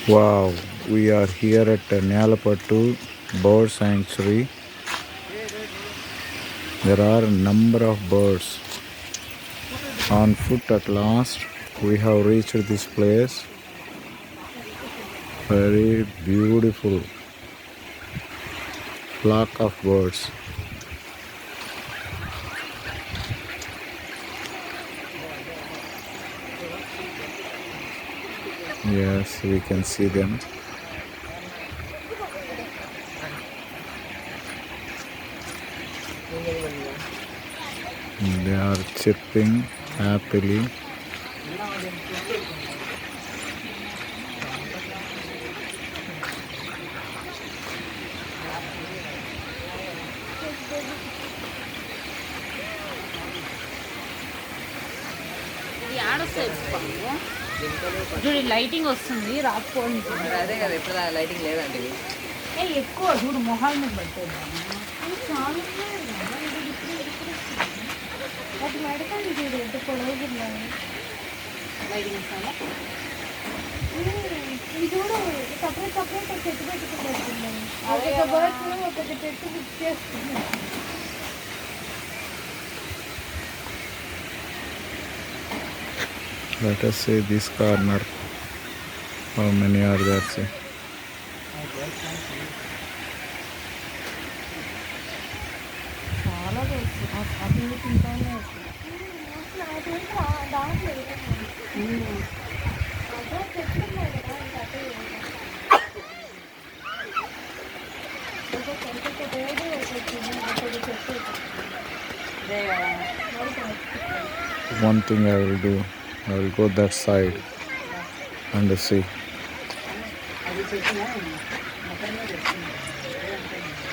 Wow, we are here at Nyalapattu Bird Sanctuary. There are a number of birds. On foot at last, we have reached this place. Very beautiful flock of birds. Yes, we can see them. They are chirping happily. చూడు lighting వస్తుంది రాకపోయింది. అదే కదా ఇప్పుడు lighting లేదండి. ఎక్కువ చూడు మొహాల మీద పడుతుంది. అది మెడకండి చూడు ఎంత పొడవుతున్నాయి లైటింగ్ వస్తుందా. ఇది చూడు సపరేట్ సపరేట్ చెట్టు పెట్టుకుంటున్నాయి. ఒక బర్డ్స్ ఒకటి చెట్టు ఫిక్స్ చేస్తున్నాయి. Let us see this corner. How many are there? See? చాలా అటు తింటానే One thing I will do, I will go that side and see.